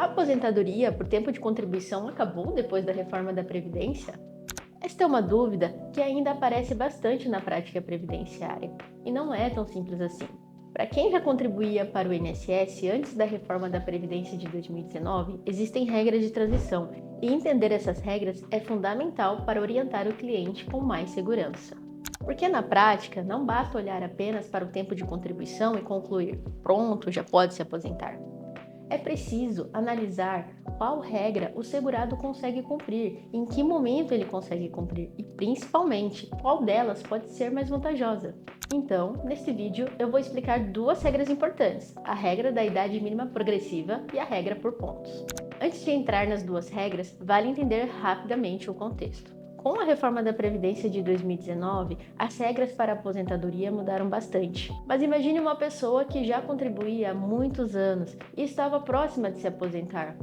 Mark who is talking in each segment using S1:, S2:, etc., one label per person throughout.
S1: A aposentadoria por tempo de contribuição acabou depois da reforma da Previdência? Esta é uma dúvida que ainda aparece bastante na prática previdenciária, e não é tão simples assim. Para quem já contribuía para o INSS antes da reforma da Previdência de 2019, existem regras de transição, e entender essas regras é fundamental para orientar o cliente com mais segurança. Porque na prática, não basta olhar apenas para o tempo de contribuição e concluir, pronto, já pode se aposentar. É preciso analisar qual regra o segurado consegue cumprir, em que momento ele consegue cumprir e, principalmente, qual delas pode ser mais vantajosa. Então, neste vídeo, eu vou explicar duas regras importantes, a regra da idade mínima progressiva e a regra por pontos. Antes de entrar nas duas regras, vale entender rapidamente o contexto. Com a reforma da Previdência de 2019, as regras para a aposentadoria mudaram bastante. Mas imagine uma pessoa que já contribuía há muitos anos e estava próxima de se aposentar.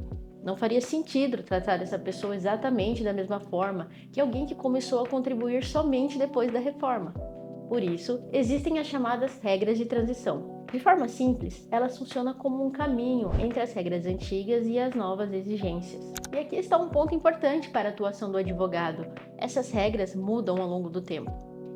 S1: Não faria sentido tratar essa pessoa exatamente da mesma forma que alguém que começou a contribuir somente depois da reforma. Por isso, existem as chamadas regras de transição. De forma simples, elas funcionam como um caminho entre as regras antigas e as novas exigências. E aqui está um ponto importante para a atuação do advogado. Essas regras mudam ao longo do tempo.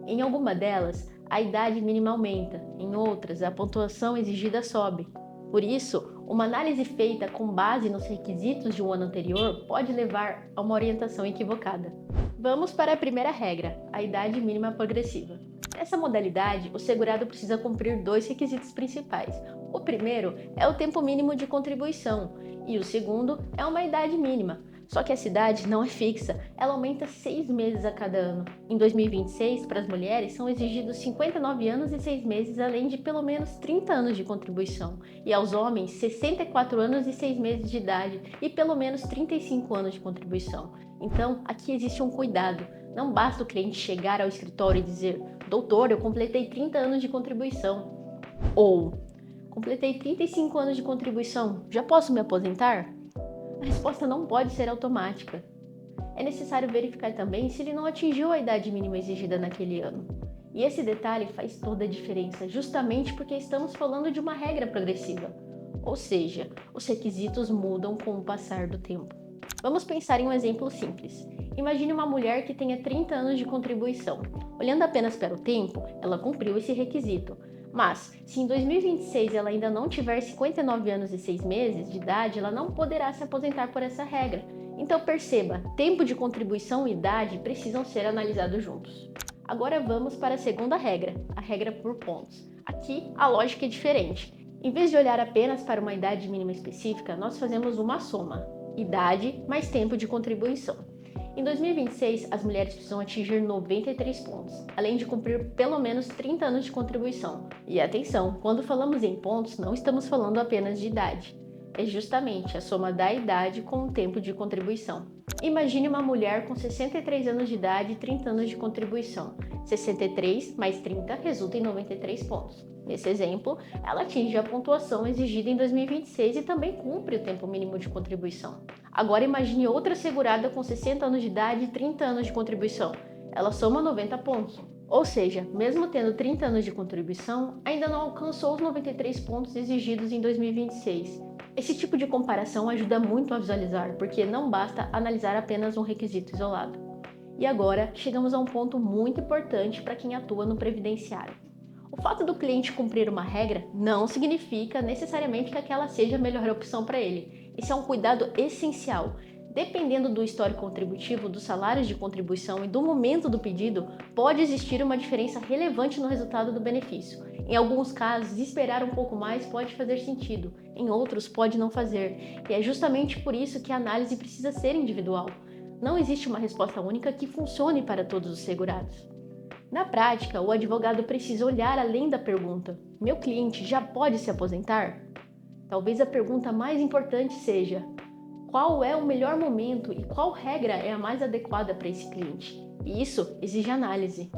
S1: Em alguma delas, a idade mínima aumenta, em outras, a pontuação exigida sobe. Por isso, uma análise feita com base nos requisitos de um ano anterior pode levar a uma orientação equivocada. Vamos para a primeira regra, a idade mínima progressiva. Nessa modalidade, o segurado precisa cumprir dois requisitos principais. O primeiro é o tempo mínimo de contribuição e o segundo é uma idade mínima. Só que essa idade não é fixa, ela aumenta 6 meses a cada ano. Em 2026, para as mulheres, são exigidos 59 anos e 6 meses, além de pelo menos 30 anos de contribuição. E aos homens, 64 anos e 6 meses de idade e pelo menos 35 anos de contribuição. Então, aqui existe um cuidado. Não basta o cliente chegar ao escritório e dizer: doutor, eu completei 30 anos de contribuição. Ou, completei 35 anos de contribuição, já posso me aposentar? A resposta não pode ser automática. É necessário verificar também se ele não atingiu a idade mínima exigida naquele ano. E esse detalhe faz toda a diferença, justamente porque estamos falando de uma regra progressiva. Ou seja, os requisitos mudam com o passar do tempo. Vamos pensar em um exemplo simples. Imagine uma mulher que tenha 30 anos de contribuição. Olhando apenas para o tempo, ela cumpriu esse requisito. Mas, se em 2026 ela ainda não tiver 59 anos e 6 meses de idade, ela não poderá se aposentar por essa regra. Então perceba, tempo de contribuição e idade precisam ser analisados juntos. Agora vamos para a segunda regra, a regra por pontos. Aqui a lógica é diferente. Em vez de olhar apenas para uma idade mínima específica, nós fazemos uma soma. Idade mais tempo de contribuição. Em 2026, as mulheres precisam atingir 93 pontos, além de cumprir pelo menos 30 anos de contribuição. E atenção, quando falamos em pontos, não estamos falando apenas de idade. É justamente a soma da idade com o tempo de contribuição. Imagine uma mulher com 63 anos de idade e 30 anos de contribuição. 63 mais 30 resulta em 93 pontos. Nesse exemplo, ela atinge a pontuação exigida em 2026 e também cumpre o tempo mínimo de contribuição. Agora imagine outra segurada com 60 anos de idade e 30 anos de contribuição. Ela soma 90 pontos. Ou seja, mesmo tendo 30 anos de contribuição, ainda não alcançou os 93 pontos exigidos em 2026. Esse tipo de comparação ajuda muito a visualizar, porque não basta analisar apenas um requisito isolado. E agora, chegamos a um ponto muito importante para quem atua no previdenciário. O fato do cliente cumprir uma regra não significa necessariamente que aquela seja a melhor opção para ele. Esse é um cuidado essencial. Dependendo do histórico contributivo, dos salários de contribuição e do momento do pedido, pode existir uma diferença relevante no resultado do benefício. Em alguns casos, esperar um pouco mais pode fazer sentido, em outros pode não fazer. E é justamente por isso que a análise precisa ser individual. Não existe uma resposta única que funcione para todos os segurados. Na prática, o advogado precisa olhar além da pergunta: meu cliente já pode se aposentar? Talvez a pergunta mais importante seja: qual é o melhor momento e qual regra é a mais adequada para esse cliente? E isso exige análise.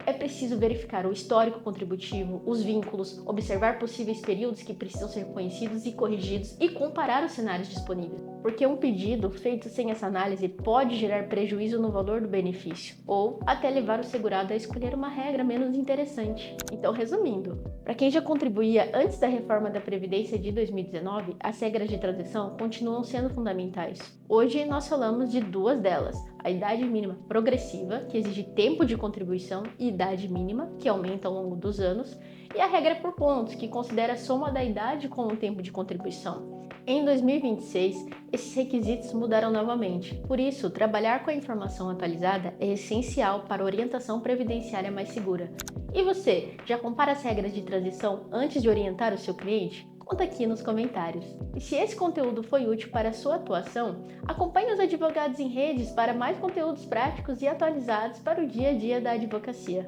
S1: É preciso verificar o histórico contributivo, os vínculos, observar possíveis períodos que precisam ser conhecidos e corrigidos e comparar os cenários disponíveis. porque um pedido feito sem essa análise pode gerar prejuízo no valor do benefício, ou até levar o segurado a escolher uma regra menos interessante. Então, resumindo, para quem já contribuía antes da reforma da Previdência de 2019, as regras de transição continuam sendo fundamentais. Hoje, nós falamos de duas delas: a idade mínima progressiva, que exige tempo de contribuição, e idade mínima, que aumenta ao longo dos anos, e a regra por pontos, que considera a soma da idade com o tempo de contribuição. Em 2026, esses requisitos mudaram novamente. Por isso, trabalhar com a informação atualizada é essencial para a orientação previdenciária mais segura. E você, já compara as regras de transição antes de orientar o seu cliente? Conta aqui nos comentários. E se esse conteúdo foi útil para a sua atuação, acompanhe os advogados em redes para mais conteúdos práticos e atualizados para o dia a dia da advocacia.